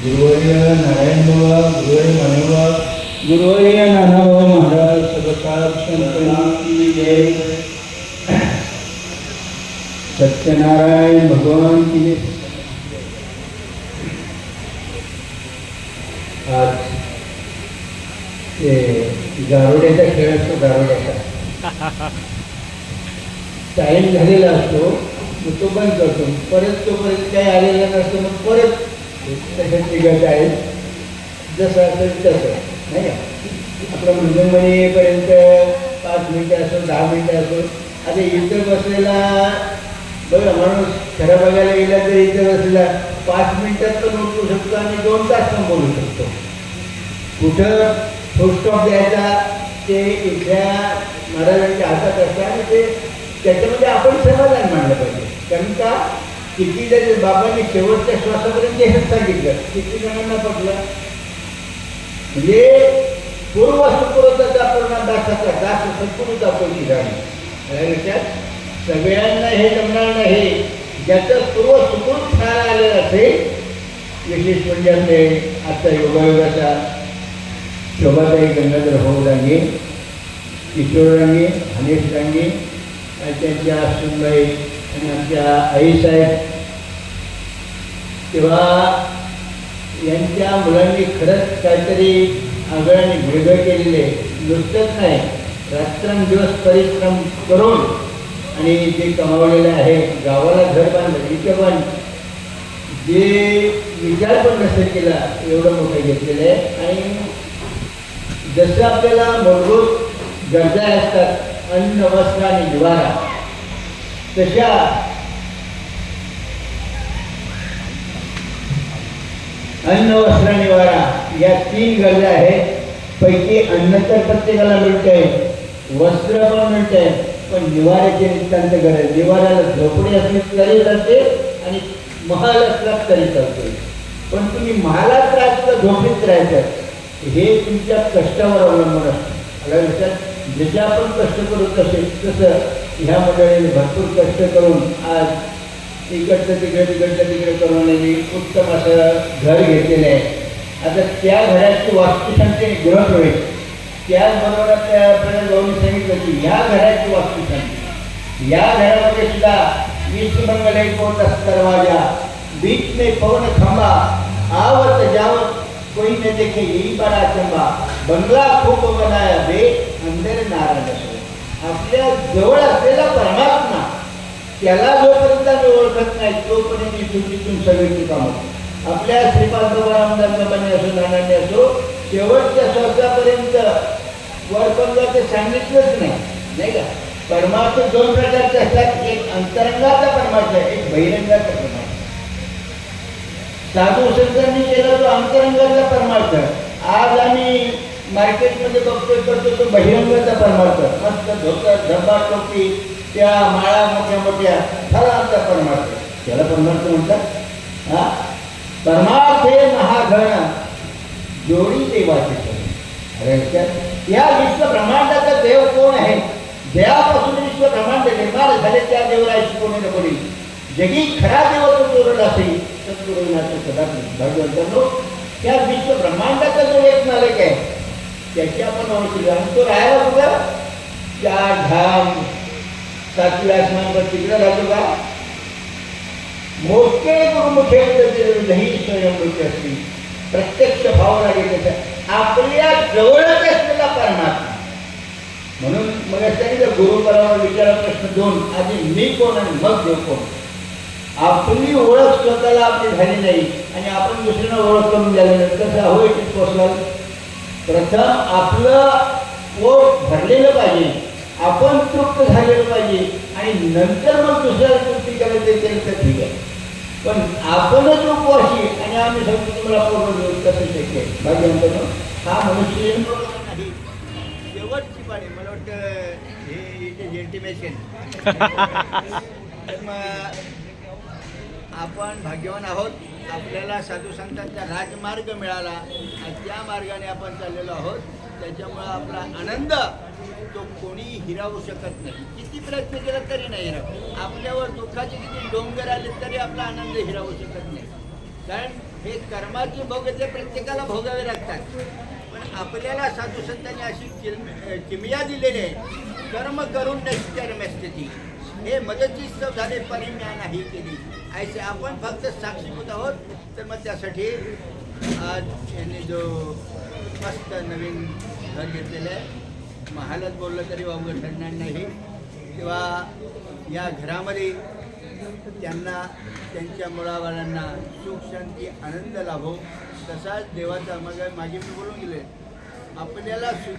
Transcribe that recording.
गुरुवर्य नारायण बाबा, गुरुवर्य मानव, गुरुवर्य नानाभाऊ महाराज, सबका संतांची जय. सत्यनारायण भगवान की जय. आज ते गारोड्याचा खेळ असतो, गारोड्याचा टाईम झालेला असतो, मग तो बंद करतो. परत तोपर्यंत काही आलेला नसतो, मग परत त्याच्यात निघत आहे. जसं असेल तसं नाही का. आपलं मृदंगमध्ये येईपर्यंत 5 मिनटं असो, 10 मिनटं असो. आता इथं बसलेला बघा, माणूस खरं बघायला गेला तर इथं बसलेला 5 मिनटात पण उठू शकतो आणि 2 तास पण बोलू शकतो. कुठं फुल स्टॉप द्यायचा ते इथल्या महाराजांच्या हातात असतं आणि ते त्याच्यामध्ये आपण समाधान मानलं पाहिजे. कारण का किती जरी बाबांनी शेवटच्या श्वासापर्यंत हेच सांगितलं, किती जणांना पटलं. म्हणजे पूर्व सुपूर्वचा पूर्ण दासाचा दास सत्पुरुचा कोणी झाली. लक्षात सगळ्यांना हे जमणार नाही. ज्याचं पूर्व सुपूर्व खायला आलेलं असेल, विशेष म्हणजे आपले आता योगायोगाचा शोभाताई गंगाधर भाऊ रांगे, किशोर रांगे, हनेश रांगे आणि त्यांच्या सुनबाई आणि आमच्या आईसाहेब, तेव्हा यांच्या मुलांनी खरंच काहीतरी आगळ आणि भेगळ केलेले. नुसतंच नाही, रात्रंदिवस परिश्रम करून आणि जे कमावलेलं आहे, गावाला घर बांधलं, इथे पण जे विचार पण नसेल केला एवढं मोठं घेतलेलं आहे. आणि जसं आपल्याला मूलभूत गरजा असतात, अन्न, वस्त्र आणि निवारा, तशा अन्न, वस्त्र, निवारा या 3 गरजा आहेत. पैकी अन्न तर प्रत्येकाला मिळतंय, वस्त्र पण मिळतंय, पण निवाऱ्याची नितांत गरज. निवाऱ्याला झोपडी असली तरी चालते आणि महाल असला तरी चालते. पण तुम्ही महालात राहायचं, झोपडीत राहायचं, हे तुमच्या कष्टावर अवलंबून असतं. लक्षात जसे आपण कष्ट करू तसं ह्या मंडळीने भरपूर कष्ट करून आज इकडचं तिकडे करून उत्तम असं घर घेतलेलं आहे. आता त्या घराची वास्तुशांती गृहप्रवेश, त्याचबरोबर आपल्याला भाऊनी सांगितलं की ह्या घराची वास्तुशांती, या घरामध्ये सुद्धा 20 मंगल कोट दरवाजा, बीच में पवन खंबा, आवत जावत कोई न देखे यही बड़ा चंबा, बंगला खूप बनाया बे अंदर नारायण. आपल्या जवळ असलेला परमात्मा, त्याला जोपर्यंत आम्ही ओळखत नाही तोपर्यंत इथून सगळी कामं आपल्या श्रीपाद रामदासांनी असो, नानांनी असो, शेवटच्या श्वासापर्यंत वरपर्यंत ते सांगितलंच नाही का. परमार्थ 2 प्रकारचे असतात, एक अंतरंगाचा परमार्थ, एक बहिरंगाचा परमार्थ. साधू संतांनी केला तो अंतरंगाचा परमार्थ. आज आम्ही मार्केटमध्ये बघतोय करतो तो बहिरंगाचा परमार्थ. मस्त धोतर, डब्बा, टोपी, त्या माळा मोठ्या मोठ्या, खरा आमचा परमार्थ. त्याला परमार्थ म्हणतात. हा परमार्थ हे महाघन जोडी देवाचे. या विश्व ब्रह्मांडाचा देव कोण आहे? देवापासून विश्व ब्रह्मांड निर्माण झाले, त्या देवराची कोणी न कोणी जगी खरा देव तो जोडला असेल सद्गुरुनाथ सदा भगवंतांनो. त्या विश्व ब्रह्मांडाचा जो एक मालक आहे त्याची आपण ओळखली. आणि तो राहायला कुठं? 4 धाम 7वे आसमानवर तिकडे राहतो का? मोठे गुरुमुखे नाही स्वयंमुखे असतील, प्रत्यक्ष भाव लागेल आपल्या जवळच असलेला परमात्मा. म्हणून मग सांगितलं गुरुपरावर विचारा प्रश्न 2, आधी मी कोण आणि मग देव कोण. आपली ओळख स्वतःला आपली झाली नाही आणि आपण दुसऱ्यांना ओळख करून द्यायला कसं होय की पोचला. प्रथम आपलं पोट भरलेलं पाहिजे, आपण तृप्त झालेलं पाहिजे आणि नंतर मग दुसऱ्याला तृप्ती करायचं केलं तर ठीक आहे. पण आपणच उपवाशी आणि आम्ही सांगतो तुम्हाला पूर्ण देऊ, कसं शक्य आहे? भाग्यवंतांनो, हा मनुष्य नाही. शेवटची पाळी मला वाटतं हे इथे इंटिमेशन. आपण भाग्यवान आहोत, आपल्याला साधू संतांचा राजमार्ग मिळाला आणि त्या मार्गाने आपण चाललेलो आहोत. त्याच्यामुळं आपला आनंद तो कोणी हिरावू शकत नाही. किती प्रयत्न केला तरी नाही हिराव. आपल्यावर दुःखाचे किती डोंगर आले तरी आपला आनंद हिरावू शकत नाही. कारण हे कर्माचे भोग ते प्रत्येकाला भोगावे लागतात. पण आपल्याला साधू संतांनी अशी किमया दिलेली आहे, कर्म करून नैष्कर्म्यस्थिती, हे मदतीच झाले परिम्या नाही केली. ऐसे आपण फक्त साक्षीभूत आहोत. तर मग त्यासाठी आज यांनी जो मस्त नवीन घर घेतलेलं आहे, महालात बोललं तरी वावगं ठरणार नाही. किंवा या घरामध्ये त्यांना त्यांच्या मुलाबाळांना सुख शांती आनंद लाभो. तसाच देवाचा मागे मी बोलून गेले, आपल्याला सुख